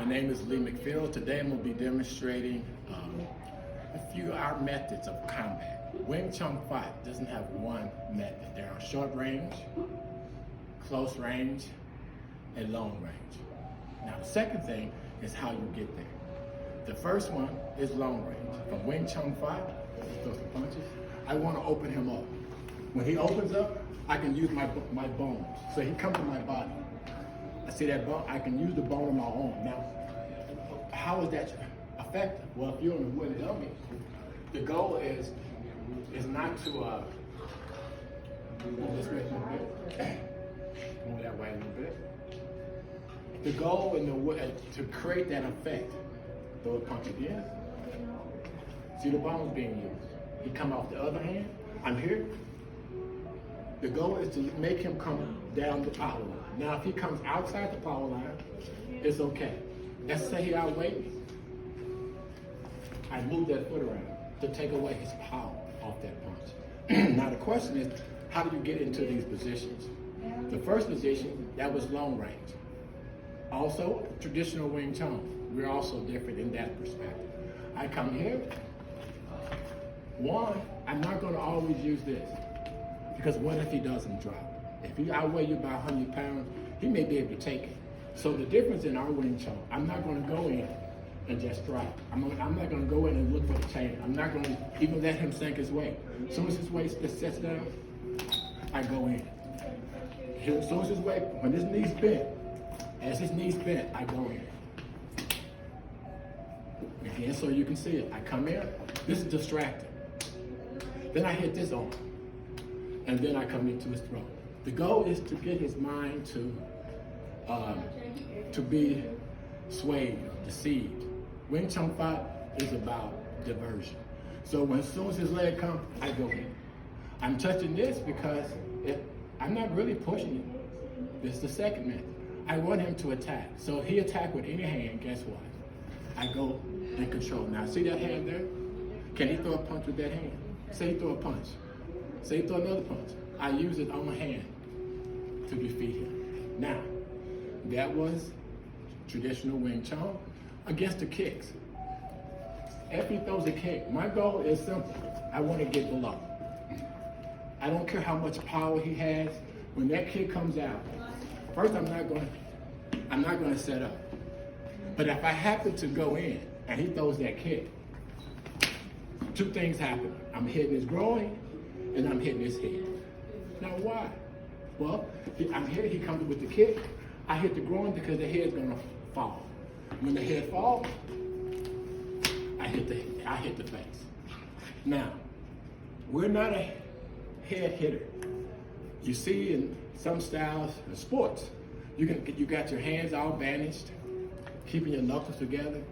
My name is Lee McPhail. Today I'm going to be demonstrating a few of our methods of combat. Wing Chun Fut doesn't have one method. There are short range, close range, and long range. Now the second thing is how you get there. The first one is long range. From Wing Chun Fut, throw some punches. I want to open him up. When he opens up, I can use my bones. So he comes to my body. I see that bone, I can use the bone of my arm. Now, how is that effective? Well, if you're in a wooden dummy, the goal is not to move this way a little bit, move that way a little bit. The goal in to create that effect, throw a punch again. See the bones being used. He come off the other hand, I'm here. The goal is to make him come down the power line. Now, if he comes outside the power line, it's okay. Let's say he outweighs me. I move that foot around to take away his power off that punch. Now, the question is, how do you get into these positions? The first position, that was long range. Also, traditional Wing Chun. We're also different in that perspective. I come here. One, I'm not going to always use this. Because what if he doesn't drop? If he outweigh you by 100 pounds, he may be able to take it. So the difference in our Wing Chun, I'm not going to go in and just drop. I'm not going to go in and look for the chain. I'm not going to even let him sink his weight. As soon as his weight sets down, I go in. As soon as his weight, when his knee's bent, as his knee's bent, I go in. Again, so you can see it. I come in, this is distracting. Then I hit this arm. And then I come into his throat. The goal is to get his mind to be swayed or deceived. Wing Chun Fut is about diversion. So as soon as his leg comes, I go in. I'm touching this because I'm not really pushing it. This is the second method. I want him to attack. So if he attack with any hand, guess what? I go in control. Now see that hand there? Can he throw a punch with that hand? Say he throw a punch. Say throw another punch. I use it on my hand to defeat him. Now, that was traditional Wing Chun against the kicks. If he throws a kick, my goal is simple. I want to get below. I don't care how much power he has. When that kick comes out, first I'm not going to set up. But if I happen to go in and he throws that kick, two things happen. I'm hitting his groin and I'm hitting his head. Now why? Well, I'm here, he comes with the kick. I hit the groin because the head's gonna fall. When the head falls, I hit the face. Now, we're not a head hitter. You see in some styles of sports, you got your hands all bandaged, keeping your knuckles together.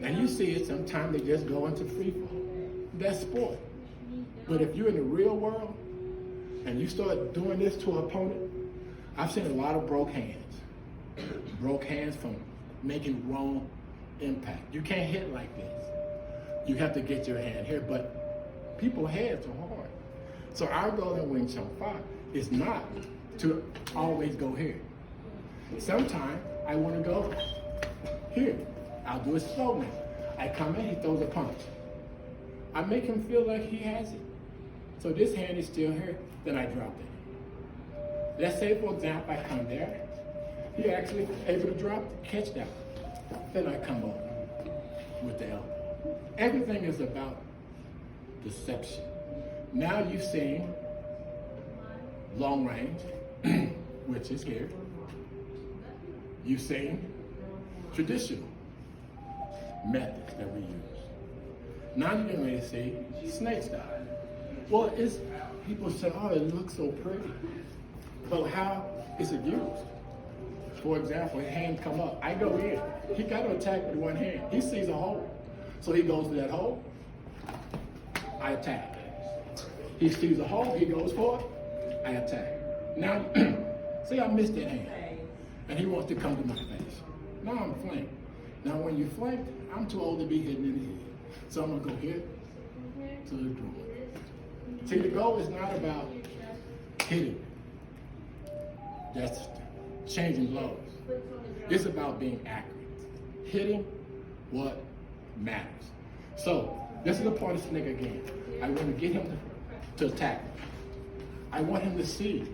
And you see it sometimes they just go into free fall. That's sport. But if you're in the real world and you start doing this to an opponent, I've seen a lot of broke hands. Broke hands from making wrong impact. You can't hit like this. You have to get your hand here, but people's heads are hard. So our goal in Wing Chun Fut is not to always go here. Sometimes I want to go here. I'll do it slow now. I come in, he throws a punch. I make him feel like he has it. So this hand is still here, then I drop it. Let's say, for example, I come there. He actually able to drop, catch that. Then I come over with the elbow. Everything is about deception. Now you've seen long range, which is here. You've seen traditional methods that we use. Now you're going to see snake style. Well, people say, oh, it looks so pretty. But how is it used? For example, his hand come up. I go in. He got to attack with one hand. He sees a hole. So he goes to that hole. I attack. He sees a hole. He goes for it. I attack. Now, see, I missed that hand. And he wants to come to my face. Now I'm flanked. Now when you flanked, I'm too old to be hitting in the head. So I'm going to go here to the groin. See, the goal is not about hitting. That's changing blows. It's about being accurate. hitting what matters. So this is the part of Snake again. I want to get him to attack me. I want him to see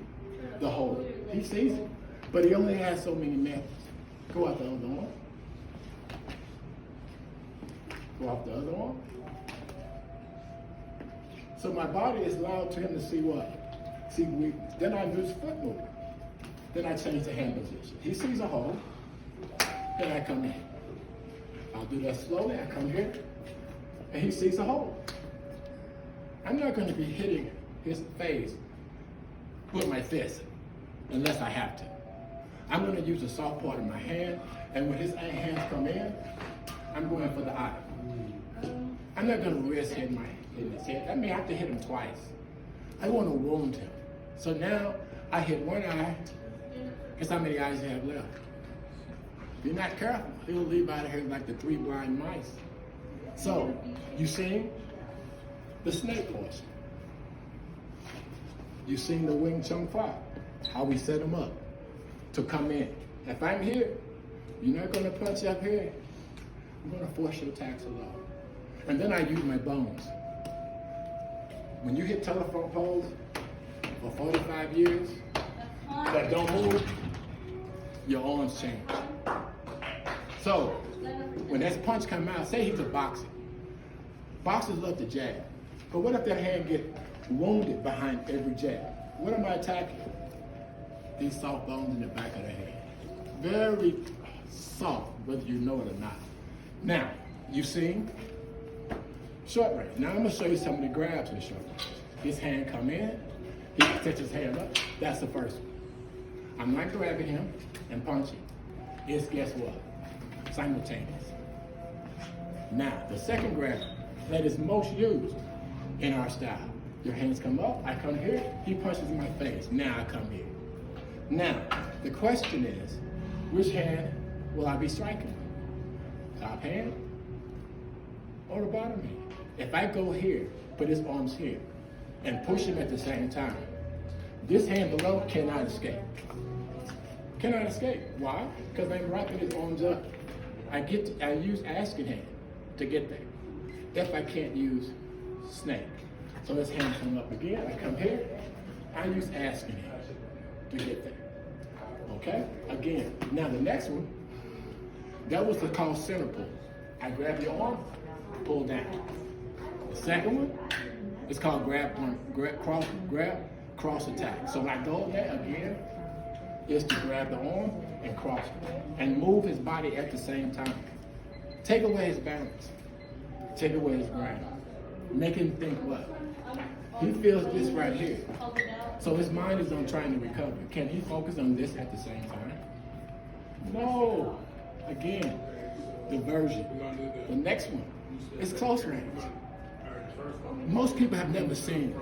the hold. He sees it, but he only has so many methods. Go out the other arm. Go off the other arm. So my body is allowed to him to see what? See weakness. Then I use foot movement. Then I change the hand position. He sees a hold. Then I come in. I'll do that slowly. I come here. And he sees a hold. I'm not going to be hitting his face with my fist unless I have to. I'm going to use the soft part of my hand, and when his hands come in, I'm going for the eye. I'm not going to risk hitting his head. I may have to hit him twice. I want to wound him. So now I hit one eye. Guess how many eyes you have left? If you're not careful, he'll leave out of here like the 3 blind mice. So, you seen the snake portion. You seen the Wing Chun Fut, how we set them up to come in. If I'm here, you're not going to punch up here. I'm going to force your attacks along. And then I use my bones. When you hit telephone poles for 45 years that don't move, your arms change. So, when that punch come out, say he's a boxer. Boxers love to jab. But what if their hand get wounded behind every jab? What am I attacking? These soft bones in the back of the head. Very soft, whether you know it or not. Now, you see short range. Now I'm going to show you some of the grabs in short range. His hand come in, he sets his hand up. That's the first one. I'm not grabbing him and punching. It's guess what? Simultaneous. Now, the second grab that is most used in our style. Your hands come up, I come here, he punches in my face. Now I come here. Now, the question is, which hand will I be striking? Top hand or the bottom hand? If I go here, put his arms here, and push him at the same time, this hand below cannot escape. Cannot escape. Why? Because I'm wrapping his arms up. I use asking hand to get there. If I can't use snake. So his hand come up again, I come here, I use asking hand to get there. Okay? Again. Now the next one, that was called center pull. I grab your arm, pull down. The second one is called grab, cross attack. So when I go there again, is to grab the arm and cross it and move his body at the same time. Take away his balance. Take away his ground. Make him think what? He feels this right here. So his mind is on trying to recover. Can he focus on this at the same time? No. Again, diversion. The next one is close range. Most people have never seen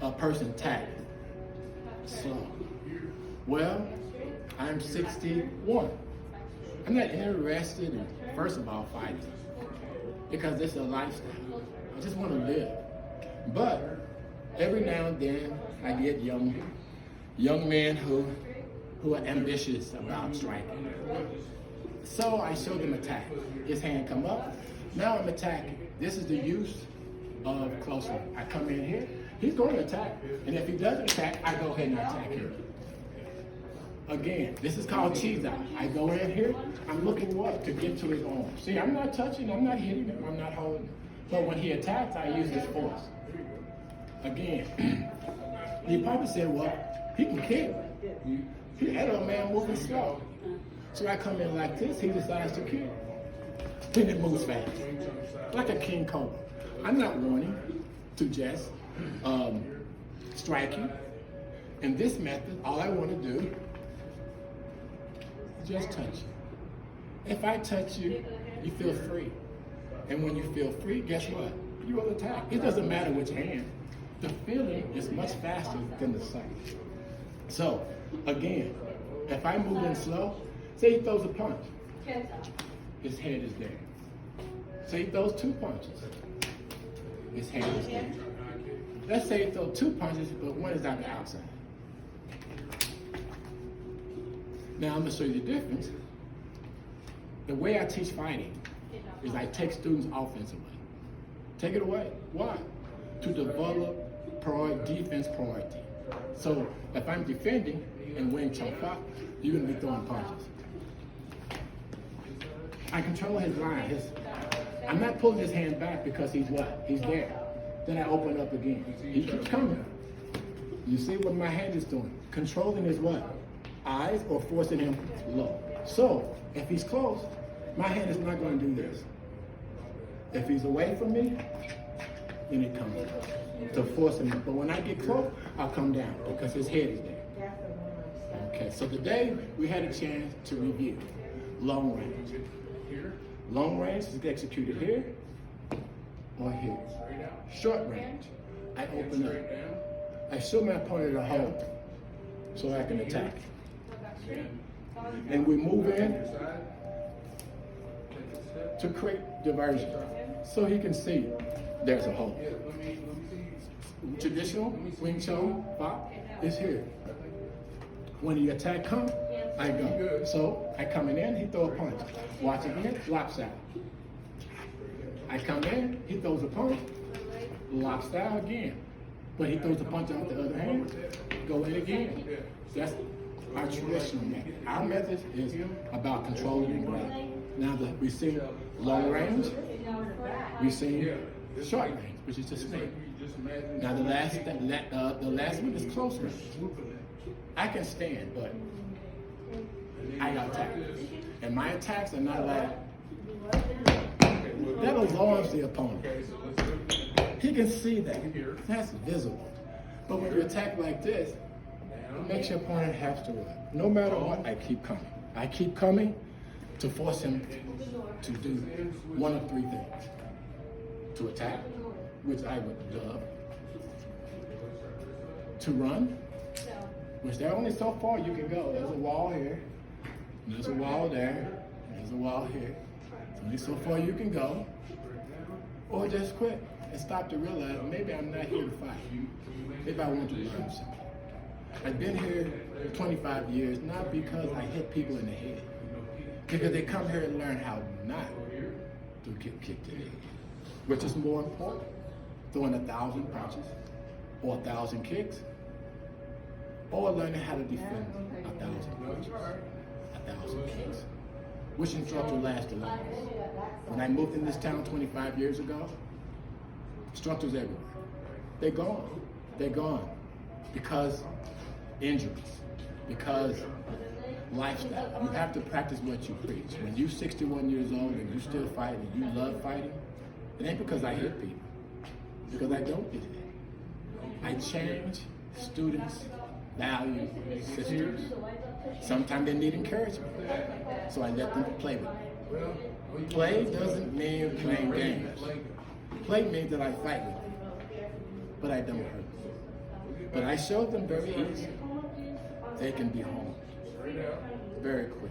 a person tag slow. Well, I'm 61. I'm not interested in, first of all, fighting because it's a lifestyle. I just want to live. But every now and then, I get young men who are ambitious about striking. So I show them attack. His hand come up. Now I'm attacking. This is the use of close range. I come in here. He's going to attack. And if he doesn't attack, I go ahead and attack him. Again, this is called cheese out. I go in here, I'm looking what? To get to his arm. See, I'm not touching, I'm not hitting him, I'm not holding him. But when he attacks, I use this force. Again, he probably said, well, he can kick. That old man moving slow. So I come in like this, he decides to kick. Then it moves fast. Like a king cobra. I'm not wanting to just strike you. In this method, all I want to do is just touch you. If I touch you, you feel free. And when you feel free, guess what? You will attack. It doesn't matter which hand. The feeling is much faster than the sight. So, again, if I move in slow, say he throws a punch. His head is there. Say he throws 2 punches. His hand is there. Let's say he throws 2 punches, but one is on the outside. Now I'm going to show you the difference The way I teach fighting is I take students offensively. Take it away. Why? To develop defense priority. So if I'm defending in Wing Chun Fut, you're going to be throwing punches. I control his line. I'm not pulling his hand back because he's what? He's there. Then I open up again. He keeps coming. You see what my hand is doing? Controlling his what? Eyes or forcing him low. So if he's close, my hand is not going to do this. If he's away from me, then it comes to force him up. But when I get close, I'll come down because his head is there. Okay, so today we had a chance to review long range. Long range is executed here or here. Short range, I open up. I show my opponent a hold so I can attack. And we move in to create diversion so he can see there's a hold. Traditional Wing Chun Fut is here. When the attack comes, I go. So I come in, he throws a punch. Watch again, lock style. I come in, he throws a punch, lock style again. But he throws a punch out the other hand, go in again. That's our traditional method. Our method is about controlling and grabbing. Now that we see long range, we see short range, which is a snake. Now the last one is close range. I can stand, but I attack. And my attacks are not like that alarms the opponent. He can see that. That's visible. But when you attack like this, it makes your opponent have to run. No matter what, I keep coming. I keep coming to force him to do one of three things. To attack, which I would love. To run, which there's only so far you can go. There's a wall here, there's a wall there, there's a wall here. There's only so far you can go. Or just quit and stop to realize maybe I'm not here to fight. Maybe I want to learn something. I've been here 25 years, not because I hit people in the head, because they come here and learn how not to get kicked in the head. Which is more important, throwing 1,000 punches or 1,000 kicks, or learning how to defend 1,000 punches, 1,000 kicks. Which instructor lasts the longest? When I moved in this town 25 years ago, instructors everywhere. They're gone. They're gone because injuries, because lifestyle. You have to practice what you preach. When you're 61 years old and you still fight and you love fighting, it ain't because I hit people, because I don't hit it. I change students' value systems. Sometimes they need encouragement, so I let them play with me. Play doesn't mean playing games. Play means that I fight with them, but I don't hurt them. But I show them very easy. They can be home very quickly.